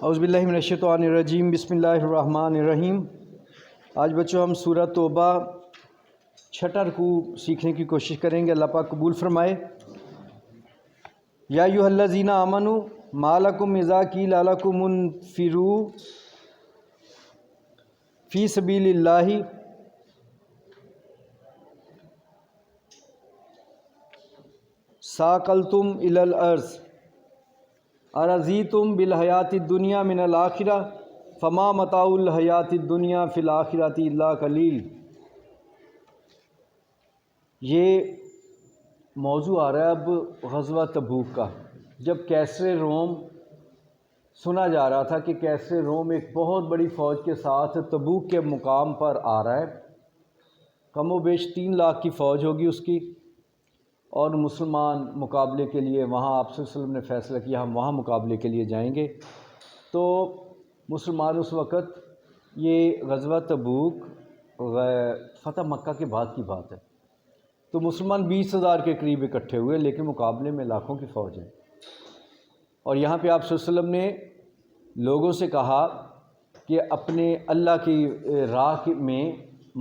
اعوذ باللہ من الشیطان الرجیم، بسم اللہ الرحمن الرحیم۔ آج بچوں ہم سورہ توبہ چھٹا رکوع سیکھنے کی کوشش کریں گے، اللہ پاک قبول فرمائے۔ یا ایھا الذین آمنوا ما لکم اذا قیل لکم انفروا فی سبیل اللہ ثاقلتم الی الارض ارضیتم بالحیات الدنیا من الآخرہ فما متاع الحیات الدنیا فی الآخرۃ الا قلیل۔ یہ موضوع آ رہا ہے اب غزوہ تبوک کا، جب کیسر روم سنا جا رہا تھا کہ کیسر روم ایک بہت بڑی فوج کے ساتھ تبوک کے مقام پر آ رہا ہے، کم و بیش 3 لاکھ کی فوج ہوگی اس کی، اور مسلمان مقابلے کے لیے وہاں آپ صلی اللہ علیہ وسلم نے فیصلہ کیا ہم وہاں مقابلے کے لیے جائیں گے۔ تو مسلمان اس وقت، یہ غزوہ تبوک فتح مکہ کے بعد کی بات ہے، تو مسلمان 20,000 کے قریب اکٹھے ہوئے، لیکن مقابلے میں لاکھوں کی فوج ہے۔ اور یہاں پہ آپ صلی اللہ علیہ وسلم نے لوگوں سے کہا کہ اپنے اللہ کی راہ میں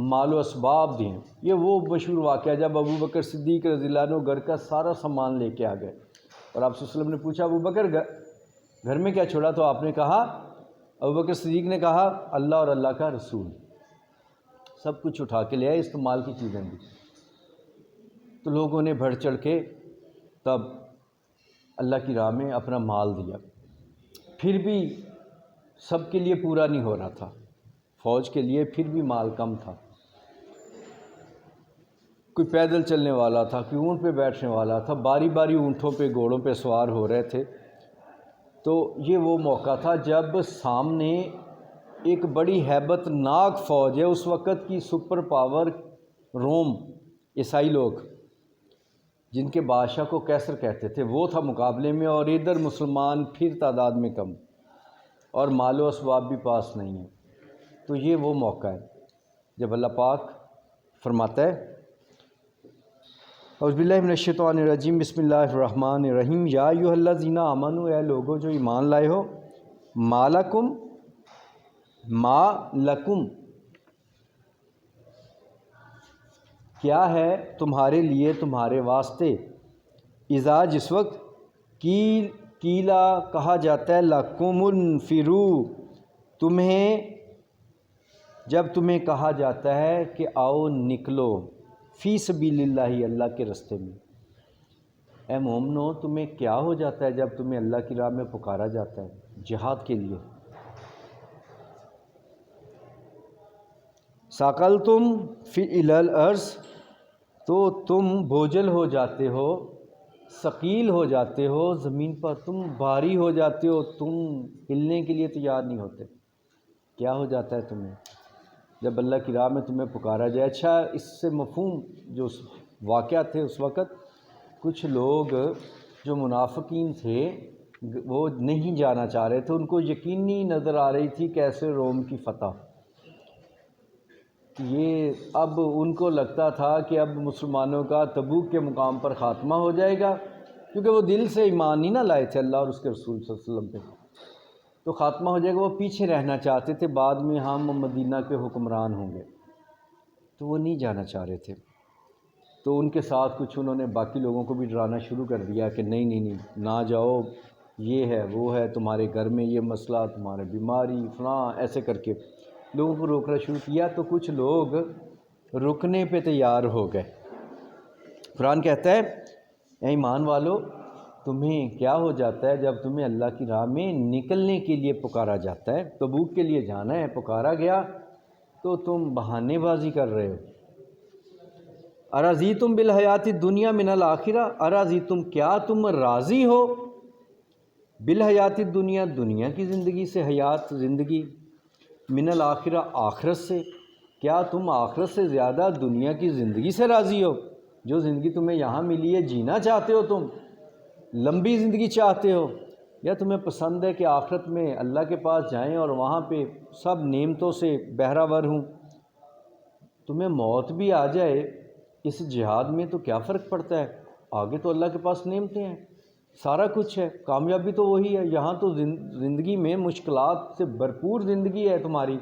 مال و اسباب دیں۔ یہ وہ مشہور واقعہ جب ابو بکر صدیق رضی اللہ عنہ گھر کا سارا سامان لے کے آ گئے، اور آپ صلی اللہ علیہ وسلم نے پوچھا ابو بکر گھر میں کیا چھوڑا، تو آپ نے کہا، ابو بکر صدیق نے کہا اللہ اور اللہ کا رسول، سب کچھ اٹھا کے لے آئے، استعمال کی چیزیں بھی۔ تو لوگوں نے بڑھ چڑھ کے تب اللہ کی راہ میں اپنا مال دیا، پھر بھی سب کے لیے پورا نہیں ہو رہا تھا، فوج کے لیے پھر بھی مال کم تھا۔ کوئی پیدل چلنے والا تھا، کوئی اونٹ پہ بیٹھنے والا تھا، باری باری اونٹوں پہ گھوڑوں پہ سوار ہو رہے تھے۔ تو یہ وہ موقع تھا جب سامنے ایک بڑی ہیبت ناک فوج ہے، اس وقت کی سپر پاور روم، عیسائی لوگ جن کے بادشاہ کو کیسر کہتے تھے، وہ تھا مقابلے میں، اور ادھر مسلمان پھر تعداد میں کم، اور مال و اسباب بھی پاس نہیں ہے۔ تو یہ وہ موقع ہے جب اللہ پاک فرماتا ہے، اعوذ باللہ من الشیطان الرجیم، بسم اللہ الرحمن الرحیم۔ یا ایھا الذین آمنوا، اے لوگو جو ایمان لائے ہو، ما لکم کیا ہے تمہارے لیے، تمہارے واسطے، اذا جس وقت قیلا کہا جاتا ہے، لکم انفروا تمہیں، جب تمہیں کہا جاتا ہے کہ آؤ نکلو، فی سبیل اللہ اللہ کے رستے میں۔ اے مومنو، تمہیں کیا ہو جاتا ہے جب تمہیں اللہ کی راہ میں پکارا جاتا ہے جہاد کے لیے؟ ثاقلتم فی الی الارض، تو تم بوجھل ہو جاتے ہو، ثقیل ہو جاتے ہو زمین پر، تم بھاری ہو جاتے ہو، تم ہلنے کے لیے تیار نہیں ہوتے۔ کیا ہو جاتا ہے تمہیں جب اللہ کی راہ میں تمہیں پکارا جائے؟ اچھا، اس سے مفہوم جو واقعہ تھے اس وقت، کچھ لوگ جو منافقین تھے وہ نہیں جانا چاہ رہے تھے، ان کو یقینی نظر آ رہی تھی کیسے روم کی فتح۔ یہ اب ان کو لگتا تھا کہ اب مسلمانوں کا تبوک کے مقام پر خاتمہ ہو جائے گا، کیونکہ وہ دل سے ایمان نہیں نہ لائے تھے اللہ اور اس کے رسول صلی اللہ علیہ وسلم پہ، تو خاتمہ ہو جائے گا۔ وہ پیچھے رہنا چاہتے تھے، بعد میں ہم مدینہ کے حکمران ہوں گے، تو وہ نہیں جانا چاہ رہے تھے۔ تو ان کے ساتھ کچھ انہوں نے باقی لوگوں کو بھی ڈرانا شروع کر دیا کہ نہیں نہ جاؤ، یہ ہے وہ ہے، تمہارے گھر میں یہ مسئلہ، تمہارے بیماری فلاں، ایسے کر کے لوگوں کو روکنا شروع کیا۔ تو کچھ لوگ رکنے پہ تیار ہو گئے۔ قرآن کہتا ہے، اے ایمان والو، تمہیں کیا ہو جاتا ہے جب تمہیں اللہ کی راہ میں نکلنے کے لیے پکارا جاتا ہے، تبوک کے لیے جانا ہے، پکارا گیا، تو تم بہانے بازی کر رہے ہو۔ ارضیتم بالحیات الدنیا من الآخرہ، ارضیتم کیا تم راضی ہو، بالحیات الدنیا دنیا کی زندگی سے، حیات زندگی، من الآخرہ آخرت سے، کیا تم آخرت سے زیادہ دنیا کی زندگی سے راضی ہو؟ جو زندگی تمہیں یہاں ملی ہے جینا چاہتے ہو، تم لمبی زندگی چاہتے ہو، یا تمہیں پسند ہے کہ آخرت میں اللہ کے پاس جائیں اور وہاں پہ سب نعمتوں سے بہرہ ور ہوں؟ تمہیں موت بھی آ جائے اس جہاد میں تو کیا فرق پڑتا ہے، آگے تو اللہ کے پاس نعمتیں ہیں، سارا کچھ ہے، کامیابی تو وہی ہے۔ یہاں تو زندگی میں مشکلات سے بھرپور زندگی ہے تمہاری،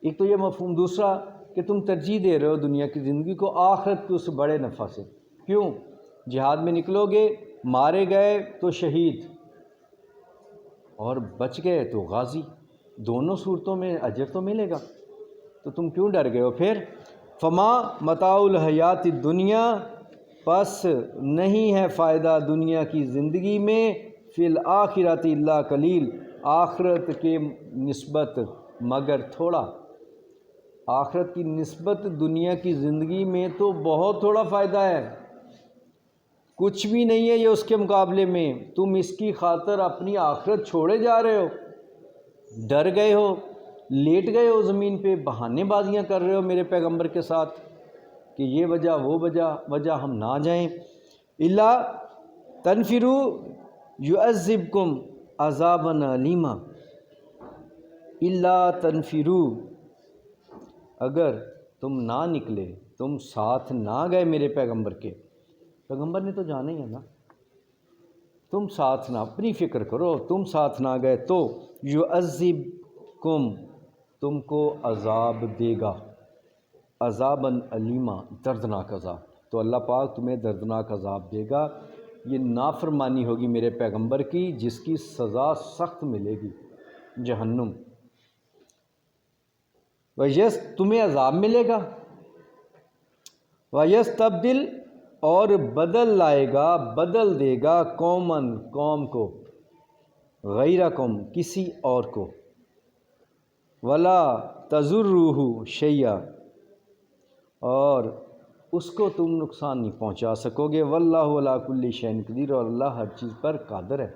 ایک تو یہ مفہوم، دوسرا کہ تم ترجیح دے رہے ہو دنیا کی زندگی کو آخرت کے اس بڑے نفع سے۔ کیوں؟ جہاد میں نکلو گے، مارے گئے تو شہید اور بچ گئے تو غازی، دونوں صورتوں میں اجر تو ملے گا، تو تم کیوں ڈر گئے ہو پھر؟ فما متاع الحیات الدنیا، پس نہیں ہے فائدہ دنیا کی زندگی میں، فی الآخرۃ الا قلیل، آخرت کے نسبت مگر تھوڑا۔ آخرت کی نسبت دنیا کی زندگی میں تو بہت تھوڑا فائدہ ہے، کچھ بھی نہیں ہے یہ اس کے مقابلے میں۔ تم اس کی خاطر اپنی آخرت چھوڑے جا رہے ہو، ڈر گئے ہو، لیٹ گئے ہو زمین پہ، بہانے بازیاں کر رہے ہو میرے پیغمبر کے ساتھ کہ یہ وجہ وہ وجہ ہم نہ جائیں۔ الا تنفروا یعذبکم عذابا علیما، الا تنفروا، اگر تم نہ نکلے، تم ساتھ نہ گئے میرے پیغمبر کے، پیغمبر نے تو جانا ہی ہے نا، تم ساتھ نہ، اپنی فکر کرو، تم ساتھ نہ گئے تو یعذبکم، تم کو عذاب دے گا، عذاباً علیما، دردناک عذاب، تو اللہ پاک تمہیں دردناک عذاب دے گا۔ یہ نافرمانی ہوگی میرے پیغمبر کی، جس کی سزا سخت ملے گی، جہنم۔ ویس تمہیں عذاب ملے گا، ویستبدل، اور بدل لائے گا، بدل دے گا، قوماً، قوم کو، غیرکم، کسی اور کو، ولا تضروہ شیئا، اور اس کو تم نقصان نہیں پہنچا سکو گے، واللہ علی کل شیء قدیر، اور اللہ ہر چیز پر قادر ہے۔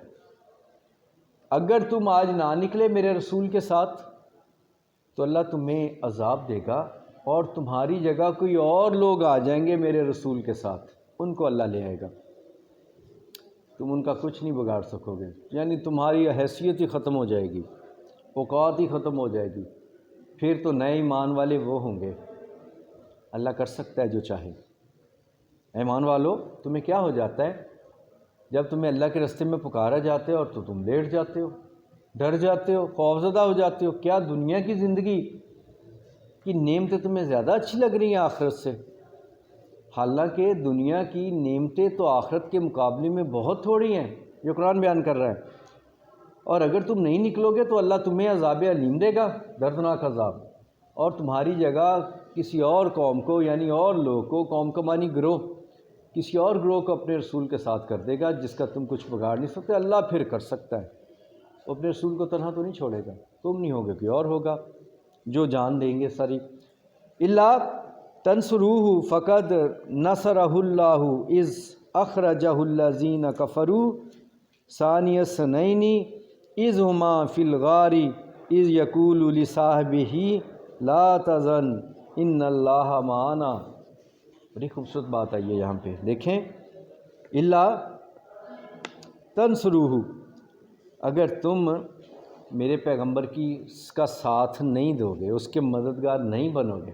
اگر تم آج نہ نکلے میرے رسول کے ساتھ تو اللہ تمہیں عذاب دے گا، اور تمہاری جگہ کوئی اور لوگ آ جائیں گے میرے رسول کے ساتھ، ان کو اللہ لے آئے گا، تم ان کا کچھ نہیں بگاڑ سکو گے، یعنی تمہاری حیثیت ہی ختم ہو جائے گی، اوقات ہی ختم ہو جائے گی، پھر تو نئے ایمان والے وہ ہوں گے۔ اللہ کر سکتا ہے جو چاہے۔ ایمان والو، تمہیں کیا ہو جاتا ہے جب تمہیں اللہ کے راستے میں پکارا جاتے ہو اور تو تم لیٹ جاتے ہو، ڈر جاتے ہو، خوفزدہ ہو جاتے ہو؟ کیا دنیا کی زندگی کی نعمتیں تمہیں زیادہ اچھی لگ رہی ہیں آخرت سے؟ حالانکہ دنیا کی نعمتیں تو آخرت کے مقابلے میں بہت تھوڑی ہیں، یہ قرآن بیان کر رہا ہے۔ اور اگر تم نہیں نکلو گے تو اللہ تمہیں عذاب علیم دے گا، دردناک عذاب، اور تمہاری جگہ کسی اور قوم کو، یعنی اور لوگ کو، قوم کا معنی گروہ، کسی اور گروہ کو اپنے رسول کے ساتھ کر دے گا، جس کا تم کچھ بگاڑ نہیں سکتے۔ اللہ پھر کر سکتا ہے، وہ اپنے رسول کو تنہا تو نہیں چھوڑے گا، تم نہیں ہوگے کوئی اور ہوگا جو جان دیں گے ساری۔ الا تنصروہ فقد نصرہ اللہ اذ اخرجہ الذین کفروا ثانی اثنین اذ ہما فی الغار اذ یقول لصاحبہ لا تحزن ان اللہ معنا۔ بڑی خوبصورت بات آئی ہے یہاں پہ، دیکھیں، الا تنصروہ، اگر تم میرے پیغمبر کا ساتھ نہیں دو گے، اس کے مددگار نہیں بنو گے،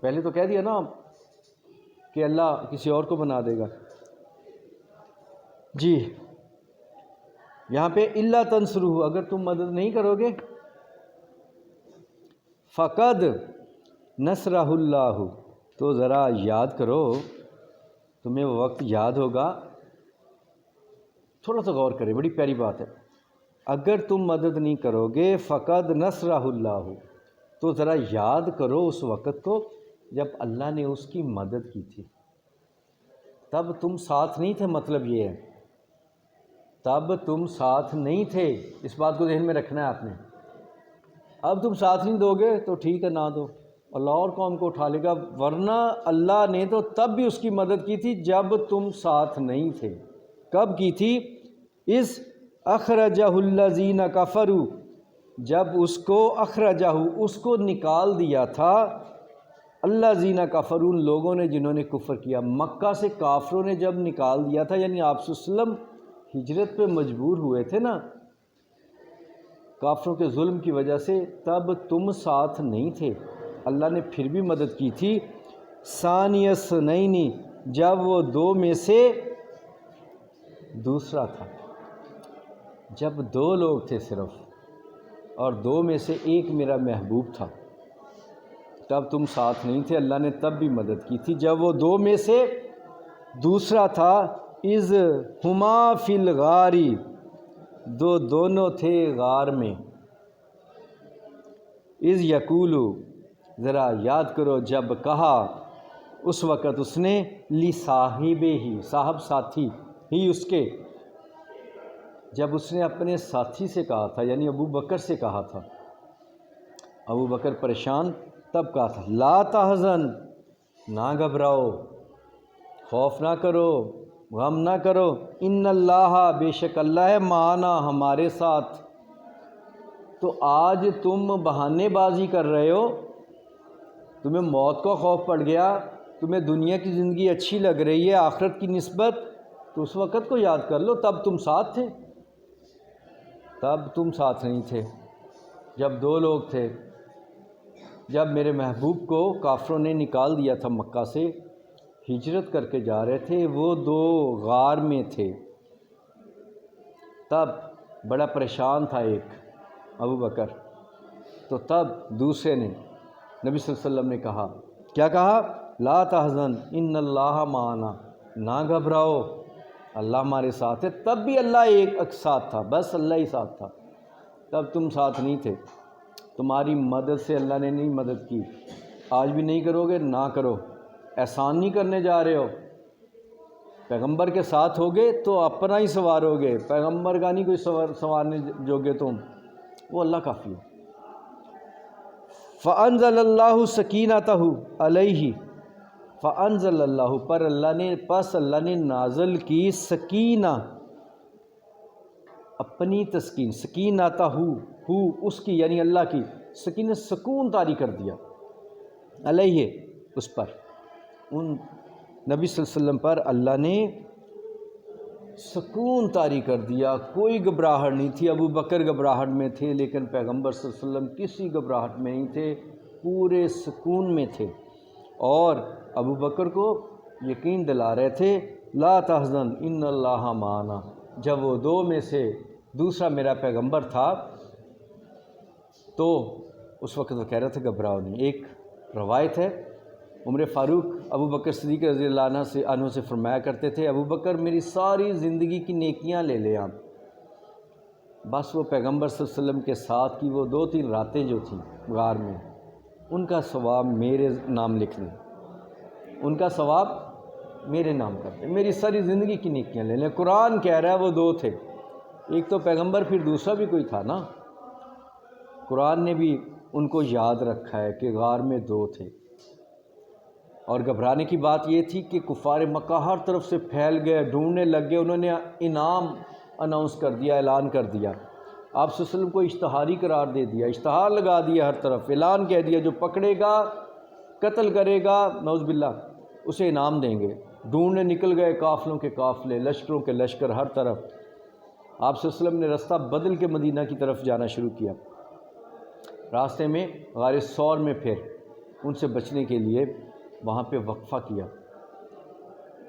پہلے تو کہہ دیا نا کہ اللہ کسی اور کو بنا دے گا۔ جی یہاں پہ الا تنصروہ، اگر تم مدد نہیں کرو گے، فقد نصرہ اللہ، تو ذرا یاد کرو، تمہیں وہ وقت یاد ہوگا، تھوڑا سا غور کریں، بڑی پیاری بات ہے۔ اگر تم مدد نہیں کرو گے، فقد نصرہ اللہ، تو ذرا یاد کرو اس وقت کو جب اللہ نے اس کی مدد کی تھی، تب تم ساتھ نہیں تھے، مطلب یہ ہے تب تم ساتھ نہیں تھے، اس بات کو ذہن میں رکھنا ہے آپ نے۔ اب تم ساتھ نہیں دو گے تو ٹھیک ہے، نہ دو، اللہ اور قوم کو اٹھا لے گا، ورنہ اللہ نے تو تب بھی اس کی مدد کی تھی جب تم ساتھ نہیں تھے۔ کب کی تھی؟ اذ اخرجہ الذین کفروا، جب اس کو اخرجہ، اس کو نکال دیا تھا، الذین کفروا، ان لوگوں نے جنہوں نے کفر کیا، مکہ سے کافروں نے جب نکال دیا تھا، یعنی آپ صلی اللہ علیہ وسلم ہجرت پہ مجبور ہوئے تھے نا کافروں کے ظلم کی وجہ سے، تب تم ساتھ نہیں تھے، اللہ نے پھر بھی مدد کی تھی۔ ثانی اثنین، جب وہ دو میں سے دوسرا تھا، جب 2 لوگ تھے صرف، اور 2 میں سے ایک میرا محبوب تھا، تب تم ساتھ نہیں تھے، اللہ نے تب بھی مدد کی تھی۔ جب وہ 2 میں سے دوسرا تھا، اذ ہما فی الغاری، دونوں تھے غار میں، اذ یقولو، ذرا یاد کرو جب کہا اس وقت اس نے، لی صاحب ہی، صاحب ساتھی ہی اس کے، جب اس نے اپنے ساتھی سے کہا تھا، یعنی ابو بکر سے کہا تھا، ابو بکر پریشان، تب کہا تھا لا تحزن، نہ گھبراؤ، خوف نہ کرو، غم نہ کرو، ان اللہ، بے شک اللہ ہے، معنا، ہمارے ساتھ۔ تو آج تم بہانے بازی کر رہے ہو، تمہیں موت کا خوف پڑ گیا، تمہیں دنیا کی زندگی اچھی لگ رہی ہے آخرت کی نسبت، تو اس وقت کو یاد کر لو، تب تم ساتھ تھے، تب تم ساتھ نہیں تھے، جب 2 لوگ تھے، جب میرے محبوب کو کافروں نے نکال دیا تھا مکہ سے، ہجرت کر کے جا رہے تھے، وہ 2 غار میں تھے، تب بڑا پریشان تھا ایک ابو بکر، تو تب دوسرے نے، نبی صلی اللہ علیہ وسلم نے کہا، کیا کہا؟ لا تحزن ان اللہ معنا، نہ گھبراؤ، اللہ ہمارے ساتھ ہے۔ تب بھی اللہ ایک ساتھ تھا، بس اللہ ہی ساتھ تھا، تب تم ساتھ نہیں تھے، تمہاری مدد سے اللہ نے نہیں مدد کی، آج بھی نہیں کرو گے، نہ کرو، احسان نہیں کرنے جا رہے ہو، پیغمبر کے ساتھ ہوگے تو اپنا ہی سوار ہوگے، پیغمبر کا نہیں کوئی سوارنے جوگے تم، وہ اللہ کافی ہے۔ فَأَنزَلَ اللَّهُ سَكِينَتَهُ عَلَيْهِ، فَأَنزَلَ اللَّهُ، پر اللہ نے، پس اللہ نے نازل کی، سکینہ، اپنی تسکین، سکینتہ، اس کی یعنی اللہ کی، سکینہ سکون طاری کر دیا، علیہ، اس پر، ان نبی صلی اللہ علیہ وسلم پر اللہ نے سکون طاری کر دیا، کوئی گھبراہٹ نہیں تھی۔ ابو بکر گھبراہٹ میں تھے، لیکن پیغمبر صلی اللہ علیہ وسلم کسی گھبراہٹ میں نہیں تھے، پورے سکون میں تھے، اور ابو بکر کو یقین دلا رہے تھے لا تحزن ان اللہ معنا۔ جب وہ 2 میں سے دوسرا میرا پیغمبر تھا تو اس وقت وہ کہہ رہا تھا گھبراؤ نہیں۔ ایک روایت ہے، عمر فاروق ابو بکر صدیق رضی اللہ عنہ سے فرمایا کرتے تھے، ابو بکر میری ساری زندگی کی نیکیاں لے لیں آپ، بس وہ پیغمبر صلی اللہ علیہ وسلم کے ساتھ کی وہ 2-3 راتیں جو تھیں غار میں، ان کا ثواب میرے نام لکھ دیں، ان کا ثواب میرے نام کر دیں، میری ساری زندگی کی نیکیاں لے لیں۔ قرآن کہہ رہا ہے وہ 2 تھے، ایک تو پیغمبر، پھر دوسرا بھی کوئی تھا نا، قرآن نے بھی ان کو یاد رکھا ہے کہ غار میں 2 تھے۔ اور گھبرانے کی بات یہ تھی کہ کفار مکہ ہر طرف سے پھیل گئے، ڈھونڈنے لگ گئے، انہوں نے انعام اناؤنس کر دیا، اعلان کر دیا، آپ صلی اللہ علیہ وسلم کو اشتہاری قرار دے دیا، اشتہار لگا دیا ہر طرف، اعلان کہہ دیا جو پکڑے گا، قتل کرے گا، نعوذ باللہ، اسے انعام دیں گے۔ ڈھونڈنے نکل گئے قافلوں کے قافلے، لشکروں کے لشکر ہر طرف۔ آپ صلی اللہ علیہ وسلم نے رستہ بدل کے مدینہ کی طرف جانا شروع کیا، راستے میں غار ثور میں پھر ان سے بچنے کے لیے وہاں پہ وقفہ کیا۔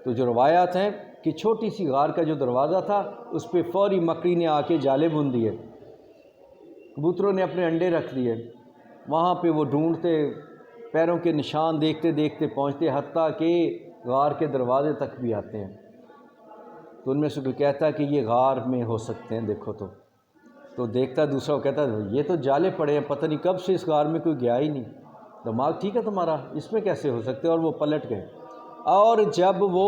تو جو روایات ہیں کہ چھوٹی سی غار کا جو دروازہ تھا اس پہ فوری مکڑی نے آ کے جالے بن دیے، کبوتروں نے اپنے انڈے رکھ دیے، وہاں پہ وہ ڈھونڈتے، پیروں کے نشان دیکھتے دیکھتے پہنچتے، حتیٰ کہ غار کے دروازے تک بھی آتے ہیں۔ تو ان میں سے کوئی کہتا ہے کہ یہ غار میں ہو سکتے ہیں، دیکھو تو دیکھتا دوسرا، وہ کہتا ہے یہ تو جالے پڑے ہیں، پتہ نہیں کب سے اس غار میں کوئی گیا ہی نہیں، دماغ ٹھیک ہے تمہارا، اس میں کیسے ہو سکتے، اور وہ پلٹ گئے۔ اور جب وہ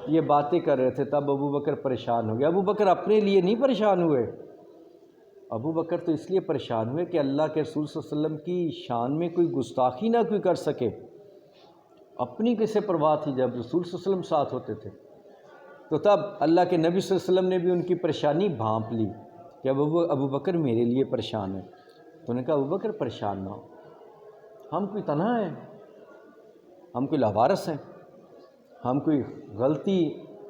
یہ باتیں کر رہے تھے تب ابو بکر پریشان ہو گیا۔ ابو بکر اپنے لیے نہیں پریشان ہوئے، ابو بکر تو اس لیے پریشان ہوئے کہ اللہ کے رسول صلی اللہ علیہ وسلم کی شان میں کوئی گستاخی نہ کوئی کر سکے، اپنی کسے پرواہ تھی جب رسول صلی اللہ علیہ وسلم ساتھ ہوتے تھے۔ تو تب اللہ کے نبی صلی اللہ علیہ وسلم نے بھی ان کی پریشانی بھانپ لی کہ ابو بکر میرے لیے پریشان ہے۔ تو انہوں نے کہا ابو بکر پریشان نہ ہو، ہم کوئی تنہا ہیں، ہم کوئی لاوارث ہیں، ہم کوئی غلطی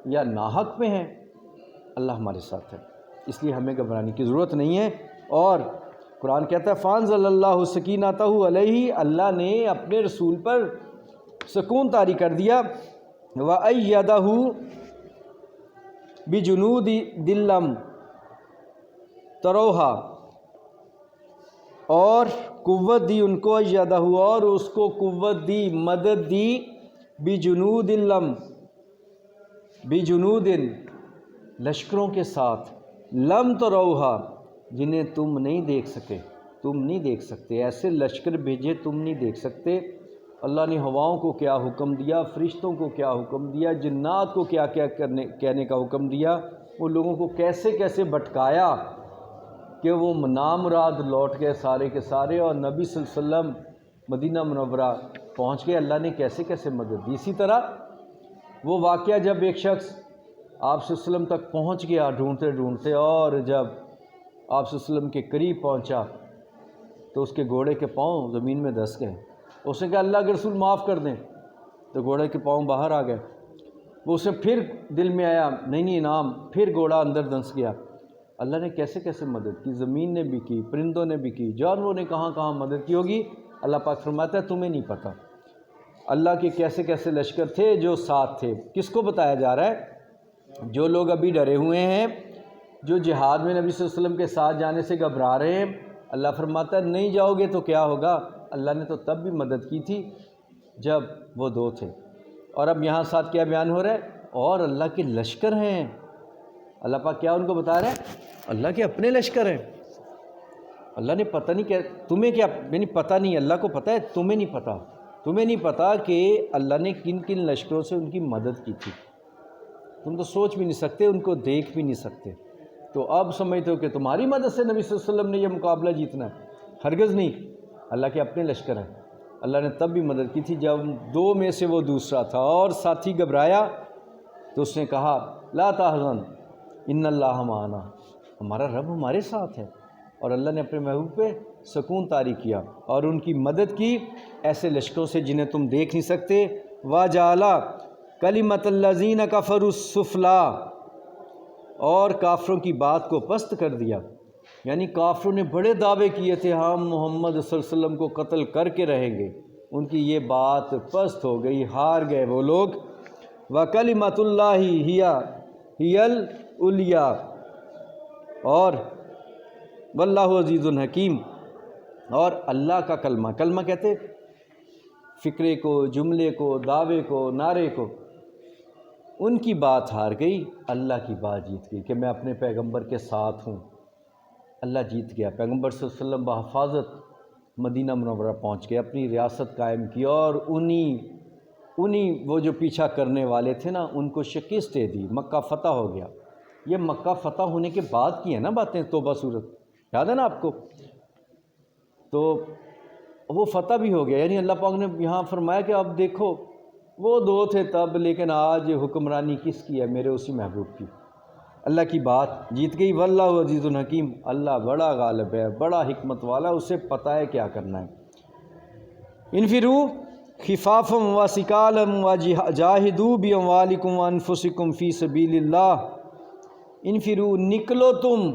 یا ناحق پہ ہیں، اللہ ہمارے ساتھ ہے، اس لیے ہمیں گھبرانے کی ضرورت نہیں ہے۔ اور قرآن کہتا ہے فَأَنزَلَ اللَّهُ سَكِينَتَهُ عَلَيْهِ، اللہ نے اپنے رسول پر سکون طاری کر دیا، وَأَيَّدَهُ، بجنود دلم تروہا، اور قوت دی ان کو، ایدہ اور اس کو قوت دی، مدد دی، بجنود لم، بجنود لشکروں کے ساتھ، لم تروہا جنہیں تم نہیں دیکھ سکے، تم نہیں دیکھ سکتے، ایسے لشکر بھیجے تم نہیں دیکھ سکتے۔ اللہ نے ہواؤں کو کیا حکم دیا، فرشتوں کو کیا حکم دیا، جنات کو کیا کیا کہنے کا حکم دیا، وہ لوگوں کو کیسے کیسے بھٹکایا کہ وہ نامراد لوٹ گئے سارے کے سارے، اور نبی صلی اللہ علیہ وسلم مدینہ منورہ پہنچ گئے، اللہ نے کیسے کیسے مدد دی۔ اسی طرح وہ واقعہ جب ایک شخص آپ صلی اللہ علیہ وسلم تک پہنچ گیا ڈھونڈتے ڈھونڈتے، اور جب آپ صلی اللہ علیہ وسلم کے قریب پہنچا تو اس کے گھوڑے کے پاؤں زمین میں دھس گئے۔ اس نے کہا اللہ کے رسول معاف کر دیں، تو گھوڑے کے پاؤں باہر آ گئے۔ وہ اسے پھر دل میں آیا نہیں انعام، پھر گھوڑا اندر دھنس گیا۔ اللہ نے کیسے کیسے مدد کی، زمین نے بھی کی، پرندوں نے بھی کی، جانوروں نے کہاں کہاں مدد کی ہوگی، اللہ پاک فرماتا ہے تمہیں نہیں پتہ۔ اللہ کے کیسے کیسے لشکر تھے جو ساتھ تھے۔ کس کو بتایا جا رہا ہے؟ جو لوگ ابھی ڈرے ہوئے ہیں، جو جہاد میں نبی صلی اللہ علیہ وسلم کے ساتھ جانے سے گھبرا رہے ہیں، اللہ فرماتا ہے نہیں جاؤ گے تو کیا ہوگا۔ اللہ نے تو تب بھی مدد کی تھی جب وہ دو تھے، اور اب یہاں ساتھ کیا بیان ہو رہا ہے؟ اور اللہ کے لشکر ہیں۔ اللہ پاک کیا ان کو بتا رہا ہے؟ اللہ کے اپنے لشکر ہیں۔ اللہ نے پتہ نہیں کیا تمہیں، کیا یعنی پتہ نہیں، اللہ کو پتہ ہے، تمہیں نہیں پتہ، تمہیں نہیں پتہ کہ اللہ نے کن کن لشکروں سے ان کی مدد کی تھی۔ تم تو سوچ بھی نہیں سکتے، ان کو دیکھ بھی نہیں سکتے۔ تو اب سمجھتے ہو کہ تمہاری مدد سے نبی صلی اللہ علیہ وسلم نے یہ مقابلہ جیتنا ہے، ہرگز نہیں۔ اللہ کے اپنے لشکر ہیں۔ اللہ نے تب بھی مدد کی تھی جب دو میں سے وہ دوسرا تھا، اور ساتھی گھبرایا تو اس نے کہا لا تحزن ان اللہ معنا، ہمارا رب ہمارے ساتھ ہے۔ اور اللہ نے اپنے محبوب پہ سکون طاری کیا اور ان کی مدد کی ایسے لشکروں سے جنہیں تم دیکھ نہیں سکتے۔ وَجَعَلَ کَلِمَةَ الَّذِينَ كَفَرُوا السُّفْلَىٰ، اور کافروں کی بات کو پست کر دیا۔ یعنی کافروں نے بڑے دعوے کیے تھے ہم محمد صلی اللہ علیہ وسلم کو قتل کر کے رہیں گے، ان کی یہ بات پست ہو گئی، ہار گئے وہ لوگ۔ وَكَلِمَةُ اللَّهِ هِيَ الْعُلْيَا، اور واللہ عزیز حکیم، اور اللہ کا کلمہ، کلمہ کہتے فکرے کو، جملے کو، دعوے کو، نعرے کو، ان کی بات ہار گئی، اللہ کی بات جیت گئی کہ میں اپنے پیغمبر کے ساتھ ہوں۔ اللہ جیت گیا، پیغمبر صلی اللہ علیہ وسلم بحفاظت مدینہ منورہ پہنچ گئے، اپنی ریاست قائم کی، اور انہی وہ جو پیچھا کرنے والے تھے نا ان کو شکست دے دی، مکہ فتح ہو گیا۔ یہ مکہ فتح ہونے کے بعد کی ہیں نا باتیں، توبہ صورت یاد ہے نا آپ کو؟ تو وہ فتح بھی ہو گیا، یعنی اللہ پاک نے یہاں فرمایا کہ اب دیکھو وہ دو تھے تب، لیکن آج حکمرانی کس کی ہے؟ میرے اسی محبوب کی۔ اللہ کی بات جیت گئی۔ واللہ عزیز الحکیم، اللہ بڑا غالب ہے، بڑا حکمت والا، اسے پتہ ہے کیا کرنا ہے۔ انفروا خفافا وثقالا وجاہدوا باموالکم وانفسکم فی سبیل اللہ۔ انفروا، نکلو تم،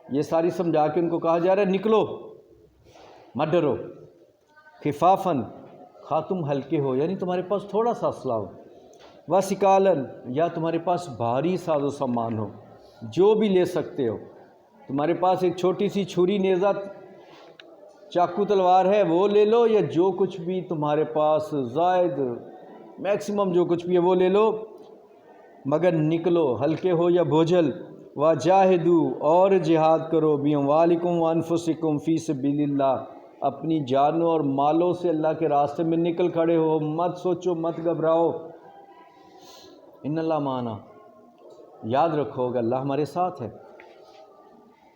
یہ ساری سمجھا کے ان کو کہا جا رہا ہے نکلو، مت ڈرو۔ خفافاً، خواہ تم ہلکے ہو یعنی تمہارے پاس تھوڑا سا اسلحہ ہو، وثقالاً، یا تمہارے پاس بھاری ساز و سامان ہو، جو بھی لے سکتے ہو، تمہارے پاس ایک چھوٹی سی چھری، نیزہ، چاقو، تلوار ہے وہ لے لو، یا جو کچھ بھی تمہارے پاس زائد میکسیمم جو کچھ بھی ہے وہ لے لو، مگر نکلو، ہلکے ہو یا بوجھل۔ وَجَاهِدُوا، اور جہاد کرو، بِأَمْوَالِكُمْ وَأَنفُسِكُمْ فِي سَبِيلِ اللَّهِ، اپنی جانوں اور مالوں سے اللہ کے راستے میں نکل کھڑے ہو، مت سوچو، مت گھبراؤ۔ ان اللہ معنا، یاد رکھو کہ اللہ ہمارے ساتھ ہے۔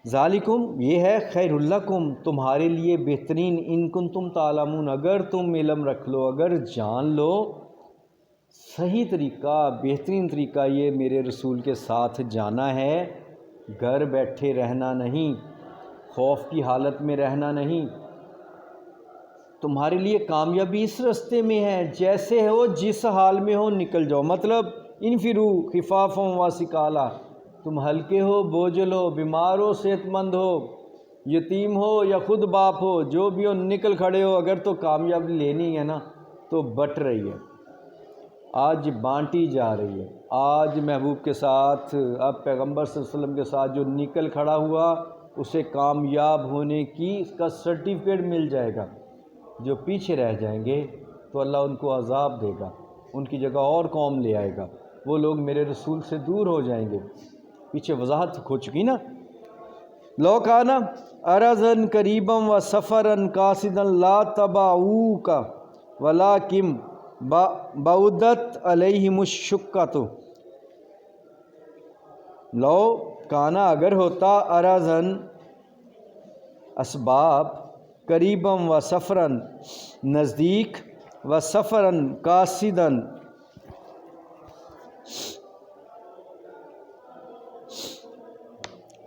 ذالکم، یہ ہے خیر لکم، تمہارے لیے بہترین، ان کنتم تعلمون، اگر تم علم رکھ لو، اگر جان لو، صحیح طریقہ، بہترین طریقہ یہ میرے رسول کے ساتھ جانا ہے، گھر بیٹھے رہنا نہیں، خوف کی حالت میں رہنا نہیں۔ تمہارے لیے کامیابی اس رستے میں ہے، جیسے ہو، جس حال میں ہو، نکل جاؤ۔ مطلب انفروا خفافا وثقالا، تم ہلکے ہو، بوجھل ہو، بیمار ہو، صحت مند ہو، یتیم ہو یا خود باپ ہو، جو بھی ہو، نکل کھڑے ہو۔ اگر تو کامیابی لینی ہے نا تو بٹ رہی ہے، آج بانٹی جا رہی ہے، آج محبوب کے ساتھ، اب پیغمبر صلی اللہ علیہ وسلم کے ساتھ جو نکل کھڑا ہوا اسے کامیاب ہونے کی اس کا سرٹیفکیٹ مل جائے گا۔ جو پیچھے رہ جائیں گے تو اللہ ان کو عذاب دے گا، ان کی جگہ اور قوم لے آئے گا، وہ لوگ میرے رسول سے دور ہو جائیں گے۔ پیچھے وضاحت ہو چکی نا۔ لو کانا ارضاً قریباً و سفراً قاصداً لا تبعوک ولکن بعدت علیہم الشقۃ۔ لو کانا اگر ہوتا ارضاً اسباب، قریباً و سفراً نزدیک، و سفراً قاصداً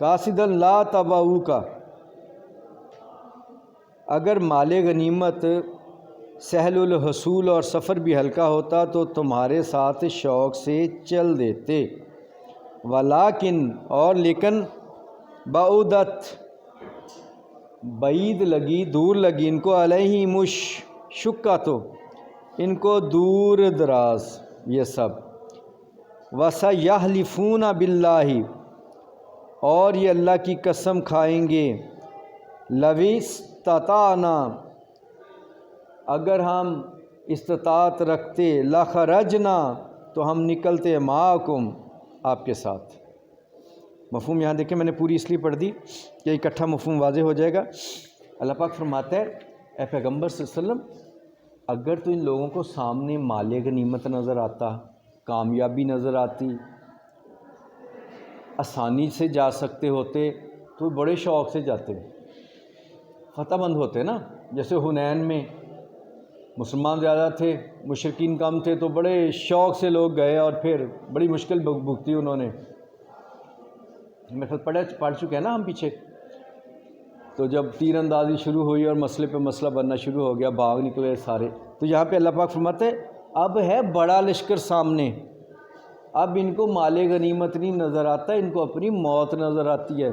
قاصداً لا تبعوک، اگر مال غنیمت سہل الحصول اور سفر بھی ہلکا ہوتا تو تمہارے ساتھ شوق سے چل دیتے، ولیکن اور لیکن بعدت بعید لگی، دور لگی ان کو، علیہم الشقۃ ان کو دور دراز یہ سب، وسیحلفون باللہ اور یہ اللہ کی قسم کھائیں گے، لو استطعنا اگر ہم استطاعت رکھتے، لخرجنا تو ہم نکلتے، معکم آپ کے ساتھ۔ مفہوم یہاں دیکھیں میں نے پوری اس لیے پڑھ دی کہ اکٹھا مفہوم واضح ہو جائے گا۔ اللہ پاک فرماتا ہے اے پیغمبر صلی اللہ علیہ وسلم اگر تو ان لوگوں کو سامنے مال غنیمت نظر آتا، کامیابی نظر آتی، آسانی سے جا سکتے ہوتے تو بڑے شوق سے جاتے، فتح مند ہوتے نا۔ جیسے حنین میں مسلمان زیادہ تھے، مشرکین کم تھے، تو بڑے شوق سے لوگ گئے اور پھر بڑی مشکل بھگتی انہوں نے۔ میں خود پڑھ چکے ہیں نا ہم پیچھے۔ تو جب تیر اندازی شروع ہوئی اور مسئلے پہ مسئلہ بننا شروع ہو گیا، بھاگ نکلے سارے، تو یہاں پہ اللہ پاک فرماتے ہیں اب ہے بڑا لشکر سامنے، اب ان کو مال غنیمت نہیں نظر آتا، ان کو اپنی موت نظر آتی ہے،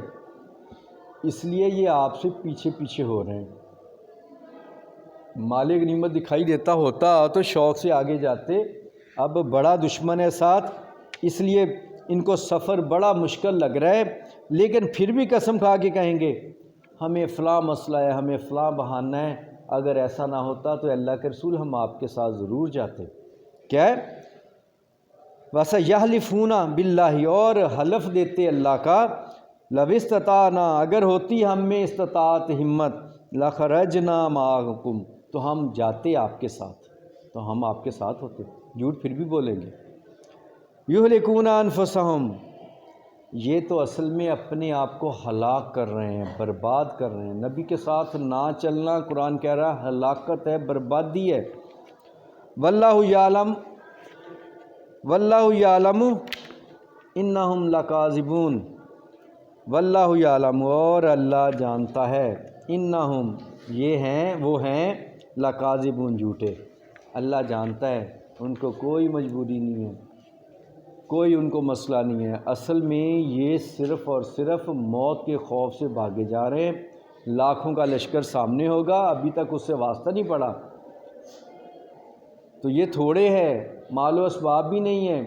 اس لیے یہ آپ سے پیچھے پیچھے ہو رہے ہیں۔ مال غنیمت دکھائی دیتا ہوتا تو شوق سے آگے جاتے، اب بڑا دشمن ہے ساتھ، اس لیے ان کو سفر بڑا مشکل لگ رہا ہے، لیکن پھر بھی قسم کھا کے کہیں گے ہمیں فلاں مسئلہ ہے، ہمیں فلاں بہانہ ہے، اگر ایسا نہ ہوتا تو اللہ کے رسول ہم آپ کے ساتھ ضرور جاتے۔ کیا ہے؟ وَسَيَحْلِفُونَ بِاللَّهِ اور حلف دیتے اللہ کا، لَوِ اسْتَطَعْنَا اگر ہوتی ہم میں استطاعت ہمت، لَخَرَجْنَا مَعَكُمْ تو ہم جاتے آپ کے ساتھ، تو ہم آپ کے ساتھ ہوتے۔ جھوٹ پھر بھی بولیں گے۔ یُہْلِكُونَ أَنفُسَهُمْ یہ تو اصل میں اپنے آپ کو ہلاک کر رہے ہیں، برباد کر رہے ہیں۔ نبی کے ساتھ نہ چلنا قرآن کہہ رہا ہے ہلاکت ہے، بربادی ہے۔ وَاللَّهُ يَعْلَمُ وَاللَّهُ يَعْلَمُ إِنَّهُمْ لَكَاذِبُونَ وَاللَّهُ يَعْلَمُ اور اللہ جانتا ہے، إِنَّهُمْ یہ ہیں، وہ ہیں، لَكَاذِبُونَ جھوٹے۔ اللہ جانتا ہے ان کو کوئی مجبوری نہیں ہے، کوئی ان کو مسئلہ نہیں ہے، اصل میں یہ صرف اور صرف موت کے خوف سے بھاگے جا رہے ہیں۔ لاکھوں کا لشکر سامنے ہوگا، ابھی تک اس سے واسطہ نہیں پڑا، تو یہ تھوڑے ہے، مال و اسباب بھی نہیں ہے،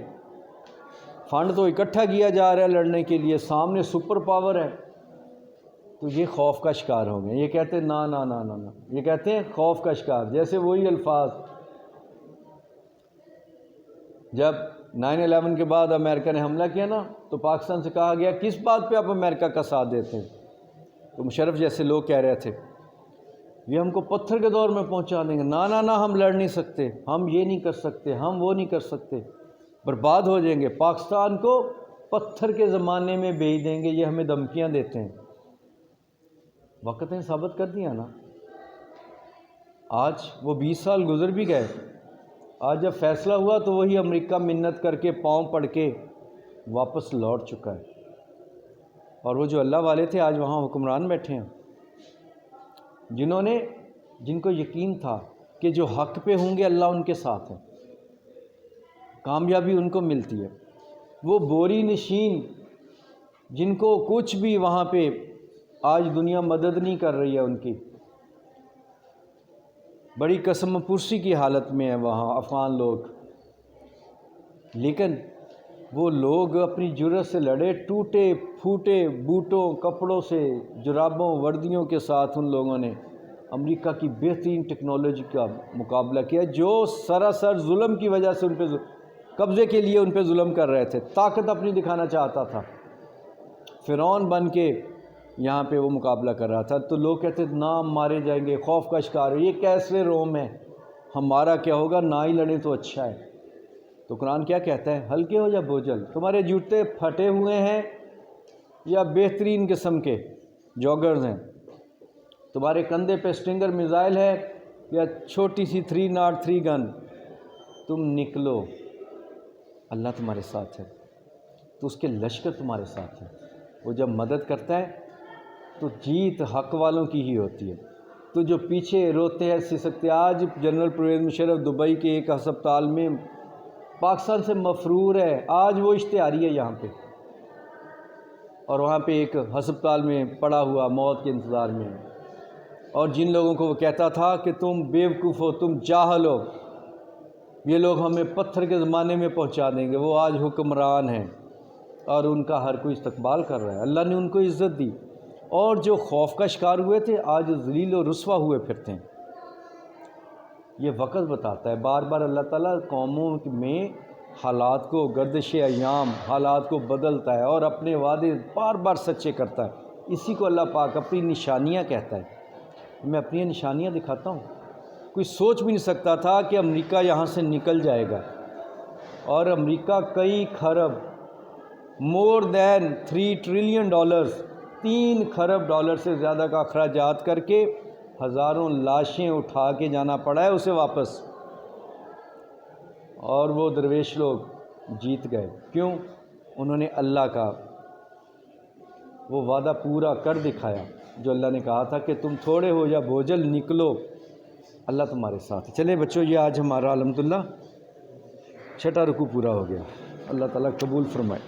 فنڈ تو اکٹھا کیا جا رہا ہے لڑنے کے لیے، سامنے سپر پاور ہے، تو یہ خوف کا شکار ہو گئے۔ یہ کہتے ہیں نا نا نا نا نا، یہ کہتے ہیں خوف کا شکار، جیسے وہی الفاظ جب 9/11 کے بعد امریکہ نے حملہ کیا نا، تو پاکستان سے کہا گیا کس بات پہ آپ امریکہ کا ساتھ دیتے ہیں؟ تو مشرف جیسے لوگ کہہ رہے تھے یہ ہم کو پتھر کے دور میں پہنچا دیں گے، نا نا نا ہم لڑ نہیں سکتے، ہم یہ نہیں کر سکتے، ہم وہ نہیں کر سکتے، برباد ہو جائیں گے، پاکستان کو پتھر کے زمانے میں بھیج دیں گے، یہ ہمیں دھمکیاں دیتے ہیں۔ وقت نے ثابت کر دیا نا، آج وہ 20 سال گزر بھی گئے، آج جب فیصلہ ہوا تو وہی امریکہ منت کر کے پاؤں پڑ کے واپس لوٹ چکا ہے، اور وہ جو اللہ والے تھے آج وہاں حکمران بیٹھے ہیں، جن کو یقین تھا کہ جو حق پہ ہوں گے اللہ ان کے ساتھ ہے، کامیابی ان کو ملتی ہے۔ وہ بوری نشین جن کو کچھ بھی وہاں پہ آج دنیا مدد نہیں کر رہی ہے ان کی، بڑی قسم پرسی کی حالت میں ہے وہاں افغان لوگ، لیکن وہ لوگ اپنی جرأت سے لڑے، ٹوٹے پھوٹے بوٹوں کپڑوں سے، جرابوں وردیوں کے ساتھ ان لوگوں نے امریکہ کی بہترین ٹیکنالوجی کا مقابلہ کیا، جو سراسر ظلم کی وجہ سے ان پہ قبضے کے لیے ان پہ ظلم کر رہے تھے، طاقت اپنی دکھانا چاہتا تھا، فرعون بن کے یہاں پہ وہ مقابلہ کر رہا تھا۔ تو لوگ کہتے تھے نہ مارے جائیں گے، خوف کا شکار ہے، یہ کیسرے روم ہے، ہمارا کیا ہوگا، نہ ہی لڑیں تو اچھا ہے۔ تو قرآن کیا کہتا ہے، ہلکے ہو یا بوجھل، تمہارے جوتے پھٹے ہوئے ہیں یا بہترین قسم کے جاگرز ہیں، تمہارے کندھے پہ اسٹنگر میزائل ہے یا چھوٹی سی 303 گن، تم نکلو، اللہ تمہارے ساتھ ہے، تو اس کے لشکر تمہارے ساتھ ہیں۔ وہ جب مدد کرتا ہے تو جیت حق والوں کی ہی ہوتی ہے۔ تو جو پیچھے روتے ہیں سسکتے، آج جنرل پرویز مشرف دبئی کے ایک ہسپتال میں پاکستان سے مفرور ہے، آج وہ اشتہاری ہے یہاں پہ، اور وہاں پہ ایک ہسپتال میں پڑا ہوا موت کے انتظار میں، اور جن لوگوں کو وہ کہتا تھا کہ تم بیوقوف ہو، تم جاہل ہو، یہ لوگ ہمیں پتھر کے زمانے میں پہنچا دیں گے، وہ آج حکمران ہیں اور ان کا ہر کوئی استقبال کر رہا ہے، اللہ نے ان کو عزت دی، اور جو خوف کا شکار ہوئے تھے آج ذلیل و رسوا ہوئے پھرتے ہیں۔ یہ وقت بتاتا ہے، بار بار اللہ تعالیٰ قوموں میں حالات کو، گردش ایام حالات کو بدلتا ہے اور اپنے وعدے بار بار سچے کرتا ہے۔ اسی کو اللہ پاک اپنی نشانیاں کہتا ہے۔ میں اپنی نشانیاں دکھاتا ہوں، کوئی سوچ بھی نہیں سکتا تھا کہ امریکہ یہاں سے نکل جائے گا، اور امریکہ کئی خرب، مور دین 3 ٹریلین ڈالرز، 3 خرب ڈالر سے زیادہ کا اخراجات کر کے ہزاروں لاشیں اٹھا کے جانا پڑا ہے اسے واپس، اور وہ درویش لوگ جیت گئے۔ کیوں؟ انہوں نے اللہ کا وہ وعدہ پورا کر دکھایا جو اللہ نے کہا تھا کہ تم تھوڑے ہو یا بوجھل، نکلو، اللہ تمہارے ساتھ ہے۔ چلے بچوں، یہ آج ہمارا الحمدللہ 6واں رکوع پورا ہو گیا، اللہ تعالیٰ قبول فرمائے۔